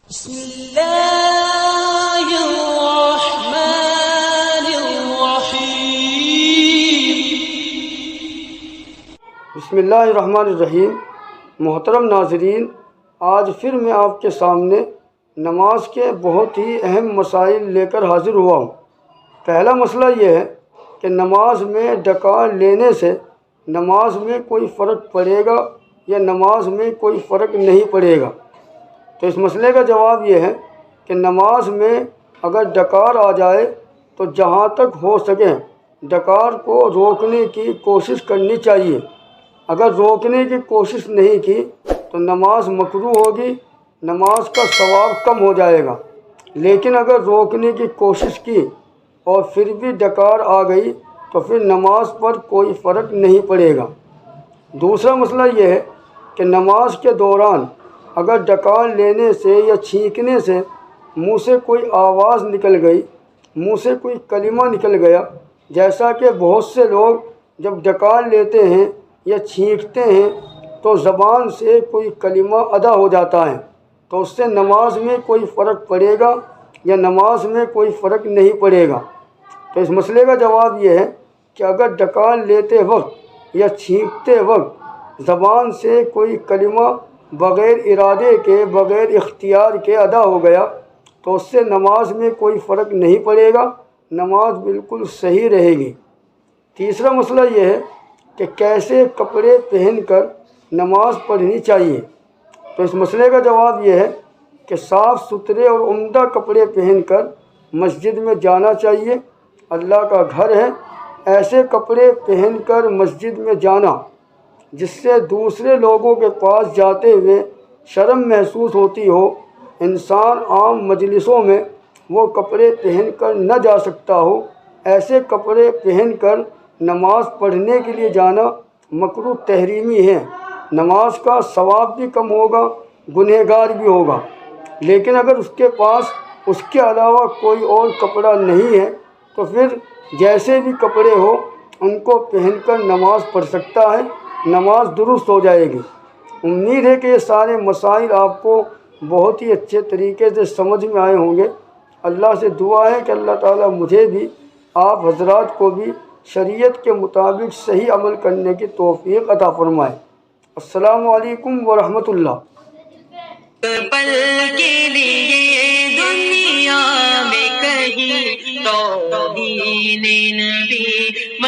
بسم اللہ الرحمن الرحیم۔ بسم اللہ الرحمن الرحیم۔ محترم ناظرین، آج پھر میں آپ کے سامنے نماز کے بہت ہی اہم مسائل لے کر حاضر ہوا ہوں۔ پہلا مسئلہ یہ ہے کہ نماز میں ڈکار لینے سے نماز میں کوئی فرق پڑے گا یا نماز میں کوئی فرق نہیں پڑے گا۔ تو اس مسئلے کا جواب یہ ہے کہ نماز میں اگر ڈکار آ جائے تو جہاں تک ہو سکے ڈکار کو روکنے کی کوشش کرنی چاہیے۔ اگر روکنے کی کوشش نہیں کی تو نماز مکروہ ہوگی، نماز کا ثواب کم ہو جائے گا۔ لیکن اگر روکنے کی کوشش کی اور پھر بھی ڈکار آ گئی تو پھر نماز پر کوئی فرق نہیں پڑے گا۔ دوسرا مسئلہ یہ ہے کہ نماز کے دوران اگر ڈکار لینے سے یا چھینکنے سے منہ سے کوئی آواز نکل گئی، منہ سے کوئی کلمہ نکل گیا، جیسا کہ بہت سے لوگ جب ڈکار لیتے ہیں یا چھینکتے ہیں تو زبان سے کوئی کلمہ ادا ہو جاتا ہے، تو اس سے نماز میں کوئی فرق پڑے گا یا نماز میں کوئی فرق نہیں پڑے گا۔ تو اس مسئلے کا جواب یہ ہے کہ اگر ڈکار لیتے وقت یا چھینکتے وقت زبان سے کوئی کلمہ بغیر ارادے کے، بغیر اختیار کے ادا ہو گیا تو اس سے نماز میں کوئی فرق نہیں پڑے گا، نماز بالکل صحیح رہے گی۔ تیسرا مسئلہ یہ ہے کہ کیسے کپڑے پہن کر نماز پڑھنی چاہیے۔ تو اس مسئلے کا جواب یہ ہے کہ صاف ستھرے اور عمدہ کپڑے پہن کر مسجد میں جانا چاہیے۔ اللہ کا گھر ہے، ایسے کپڑے پہن کر مسجد میں جانا جس سے دوسرے لوگوں کے پاس جاتے ہوئے شرم محسوس ہوتی ہو، انسان عام مجلسوں میں وہ کپڑے پہن کر نہ جا سکتا ہو، ایسے کپڑے پہن کر نماز پڑھنے کے لیے جانا مکروہ تحریمی ہے۔ نماز کا ثواب بھی کم ہوگا، گنہگار بھی ہوگا۔ لیکن اگر اس کے پاس اس کے علاوہ کوئی اور کپڑا نہیں ہے تو پھر جیسے بھی کپڑے ہو ان کو پہن کر نماز پڑھ سکتا ہے، نماز درست ہو جائے گی۔ امید ہے کہ یہ سارے مسائل آپ کو بہت ہی اچھے طریقے سے سمجھ میں آئے ہوں گے۔ اللہ سے دعا ہے کہ اللہ تعالیٰ مجھے بھی آپ حضرات کو بھی شریعت کے مطابق صحیح عمل کرنے کی توفیق عطا فرمائے۔ السلام علیکم ورحمۃ اللہ۔ پل کے لیے دنیا میں کہیں توہین نبی